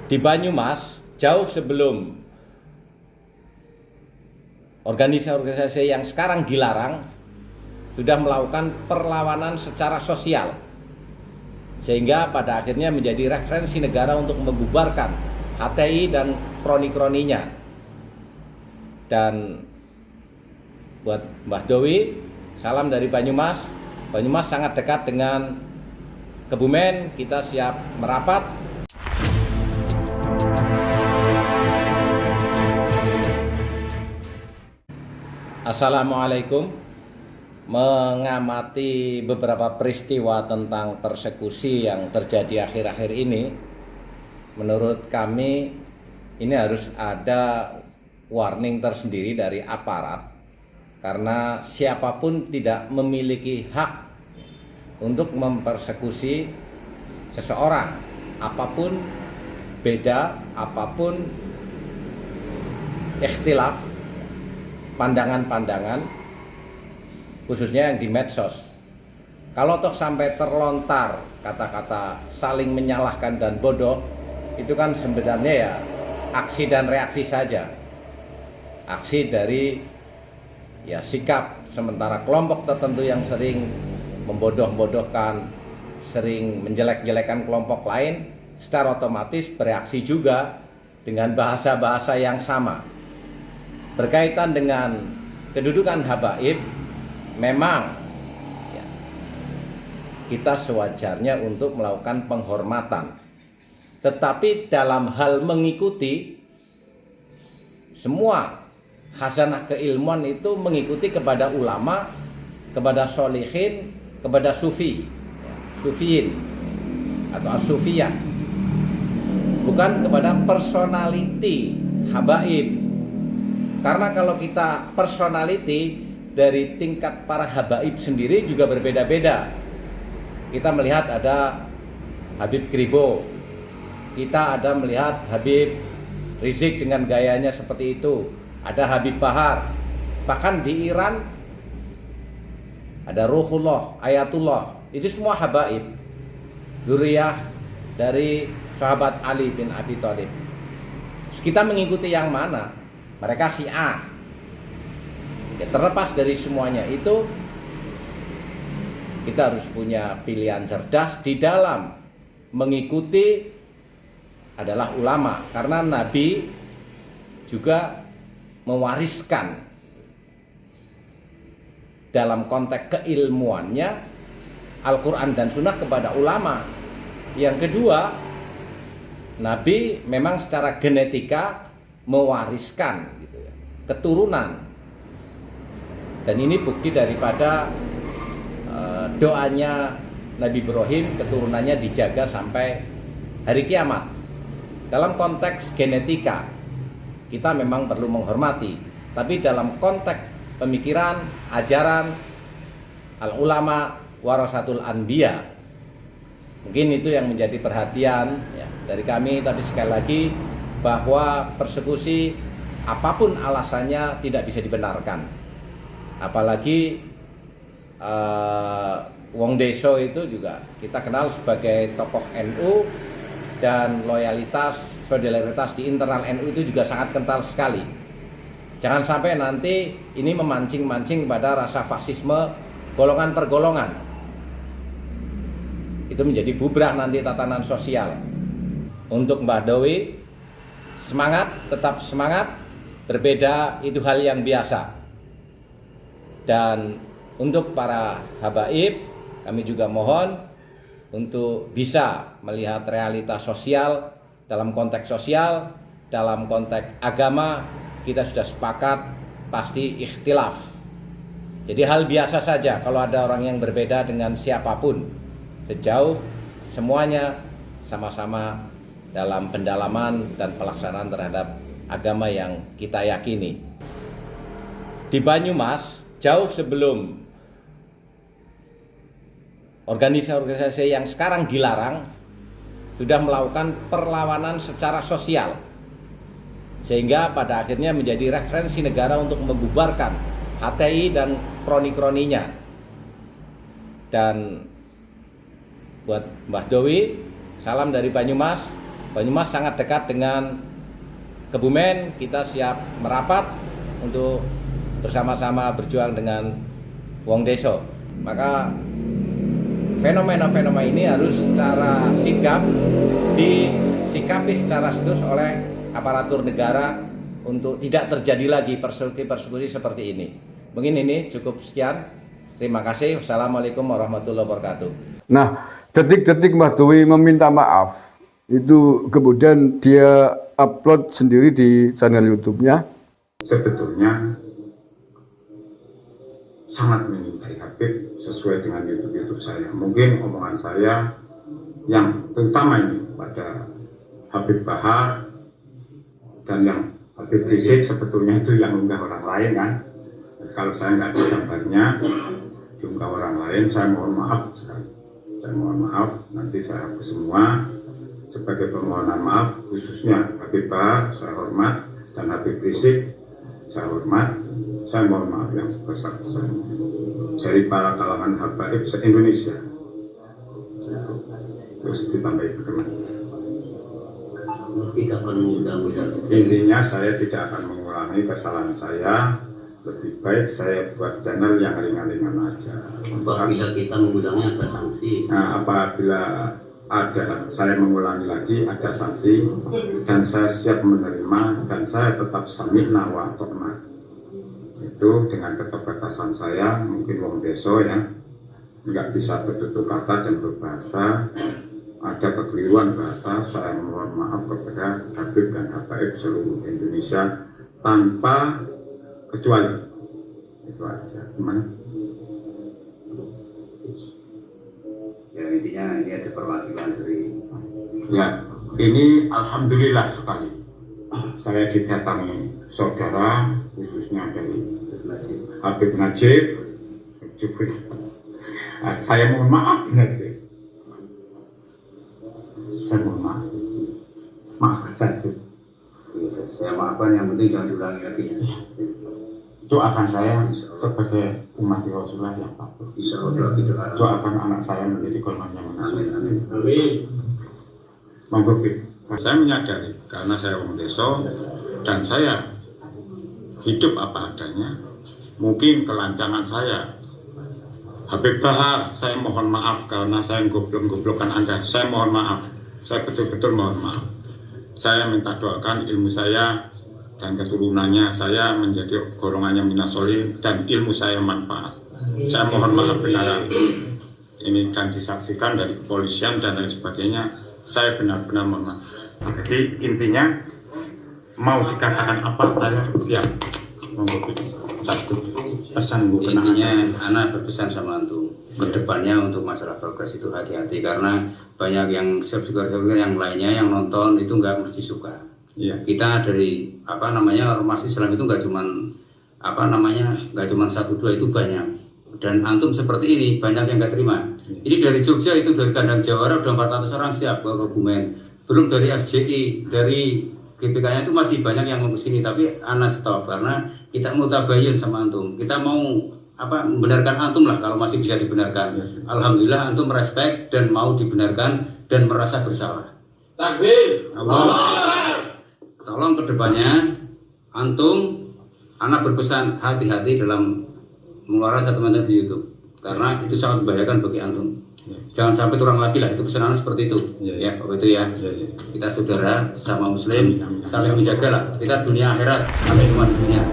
Di Banyumas, jauh sebelum organisasi-organisasi yang sekarang dilarang sudah melakukan perlawanan secara sosial, sehingga pada akhirnya menjadi referensi negara untuk membubarkan HTI dan kroni-kroninya. Dan buat Mbah Dowi, salam dari Banyumas. Banyumas sangat dekat dengan Kebumen, kita siap merapat. Assalamualaikum. Mengamati beberapa peristiwa tentang persekusi yang terjadi akhir-akhir ini, menurut kami ini harus ada warning tersendiri dari aparat, karena siapapun tidak memiliki hak untuk mempersekusi seseorang, apapun beda, apapun ikhtilaf pandangan-pandangan, khususnya yang di medsos. Kalau toh sampai terlontar kata-kata saling menyalahkan dan bodoh, itu kan sebenarnya ya aksi dan reaksi saja. Aksi dari ya sikap sementara kelompok tertentu yang sering membodoh-bodohkan, sering menjelek-jelekan kelompok lain, secara otomatis bereaksi juga dengan bahasa-bahasa yang sama. Berkaitan dengan kedudukan habaib, memang ya, kita sewajarnya untuk melakukan penghormatan. Tetapi dalam hal mengikuti, semua khazanah keilmuan itu mengikuti kepada ulama, kepada sholihin, kepada sufi, ya, sufiyin atau as-sufiyah, bukan kepada personality habaib. Karena kalau kita personality dari tingkat para habaib sendiri juga berbeda-beda. Kita melihat ada Habib Kribo, kita ada melihat Habib Rizik dengan gayanya seperti itu, ada Habib Bahar, bahkan di Iran ada Ruhullah, Ayatullah, itu semua habaib, dzurriyyah dari sahabat Ali bin Abi Thalib. Kita mengikuti yang mana? Mereka Syiah. Ya, terlepas dari semuanya itu, kita harus punya pilihan cerdas di dalam mengikuti adalah ulama, karena Nabi juga mewariskan dalam konteks keilmuannya Al-Quran dan Sunnah kepada ulama. Yang kedua, Nabi memang secara genetika mewariskan gitu ya, keturunan, dan ini bukti daripada doanya Nabi Ibrahim, keturunannya dijaga sampai hari kiamat. Dalam konteks genetika kita memang perlu menghormati, tapi dalam konteks pemikiran, ajaran al ulama warasatul anbiya, mungkin itu yang menjadi perhatian ya, dari kami. Tapi sekali lagi, bahwa persekusi apapun alasannya tidak bisa dibenarkan. Apalagi Wong Deso itu juga kita kenal sebagai tokoh NU, dan loyalitas, solidaritas di internal NU itu juga sangat kental sekali. Jangan sampai nanti ini memancing-mancing pada rasa fasisme golongan per golongan. Itu menjadi bubrah nanti tatanan sosial. Untuk Mbah Dowi, semangat, tetap semangat, berbeda itu hal yang biasa. Dan untuk para habaib, kami juga mohon untuk bisa melihat realitas sosial. Dalam konteks sosial, dalam konteks agama, kita sudah sepakat pasti ikhtilaf. Jadi hal biasa saja kalau ada orang yang berbeda dengan siapapun, sejauh semuanya sama-sama dalam pendalaman dan pelaksanaan terhadap agama yang kita yakini. Di Banyumas, jauh sebelum organisasi-organisasi yang sekarang dilarang sudah melakukan perlawanan secara sosial, sehingga pada akhirnya menjadi referensi negara untuk membubarkan HTI dan kroni-kroninya. Dan buat Mbah Dowi, salam dari Banyumas. Banyumas sangat dekat dengan Kebumen, kita siap merapat untuk bersama-sama berjuang dengan wong desa. Maka fenomena-fenomena ini harus secara sigap disikapi secara serius oleh aparatur negara untuk tidak terjadi lagi persekusi seperti ini. Mungkin ini cukup sekian. Terima kasih. Wassalamualaikum warahmatullahi wabarakatuh. Nah, detik-detik Mbah Dwi meminta maaf itu kemudian dia upload sendiri di channel YouTube-nya. Sebetulnya sangat menyintai Habib sesuai dengan YouTube saya. Mungkin omongan saya yang terutama ini pada Habib Bahar dan yang Habib Rizik sebetulnya itu yang unggah orang lain kan. Kalau saya nggak ada gambarnya diunggah orang lain, saya mohon maaf sekali. Saya mohon maaf, nanti saya hapus semua. Sebagai permohonan maaf, khususnya Habib Bahar, saya hormat, dan Habib Rizik, saya hormat. Saya mohon maaf yang sebesar-besarnya dari para kalangan habaib se-Indonesia. Terus ditambahin bagaimana? Tidak akan mudah-mudahan. Intinya saya tidak akan mengulangi kesalahan saya. Lebih baik saya buat channel yang ringan-ringan aja. Apabila kita mengulangnya ada sanksi. Nah, apabila ada saya mengulangi lagi ada sanksi dan saya siap menerima dan saya tetap sami'na wa ata'na. Itu dengan keterbatasan saya, mungkin wong desa ya nggak bisa bertutur kata dan berbahasa, ada kekeliruan bahasa, saya mohon maaf kepada Habib dan habaib seluruh Indonesia tanpa kecuali. Itu aja. Gimana? Ya intinya ini ada perwakilan dari. Ya, ini alhamdulillah sekali. Saya didatangi saudara khususnya dari Habib Najib. Saya mohon maaf benar. Saya mohon maaf. Maafkan saya. Saya maafkan, yang penting jangan diulangi lagi. Ya. Doakan saya sebagai umat Rasulullah yang patuh. Insya Allah kita Doakan anak saya menjadi golongan yang manusia. Amin. Monggo, saya menyadari karena saya orang desa dan saya hidup apa adanya. Mungkin kelancangan saya. Habib Bahar, saya mohon maaf karena saya goblok-goblokkan Anda. Saya mohon maaf. Saya betul-betul mohon maaf. Saya minta doakan ilmu saya dan keturunannya saya menjadi golongannya minasolin dan ilmu saya manfaat. Saya mohon maaf benaran ini dan disaksikan dari kepolisian dan lain sebagainya. Saya benar-benar mohon maaf. Jadi intinya mau dikatakan apa saya siap. Satu pesan Bu intinya anak berpesan sama antum kedepannya untuk masalah progres itu hati-hati karena banyak yang subscriber yang lainnya yang nonton itu nggak mesti suka. Iya. Kita dari ormas Islam itu nggak cuman nggak cuman 1-2 itu banyak dan antum seperti ini banyak yang nggak terima. Ini dari Jogja itu dari kandang Jawara udah 400 orang siap ke Kebumen, belum dari FJI dari GPK-nya itu masih banyak yang mau kesini tapi ana stop karena kita mau tabayun sama antum, kita mau membenarkan antum lah kalau masih bisa dibenarkan. Alhamdulillah antum respect dan mau dibenarkan dan merasa bersalah. Takbir. Allah. Tolong kedepannya antum, anak berpesan hati-hati dalam mengeluarkan statement di YouTube karena itu sangat membahayakan bagi antum. Jangan sampai turang lagi lah, itu pesanan seperti itu. Ya, itu ya. Kita saudara sama muslim, saling menjaga lah. Kita dunia akhirat, sampai cuma di dunia.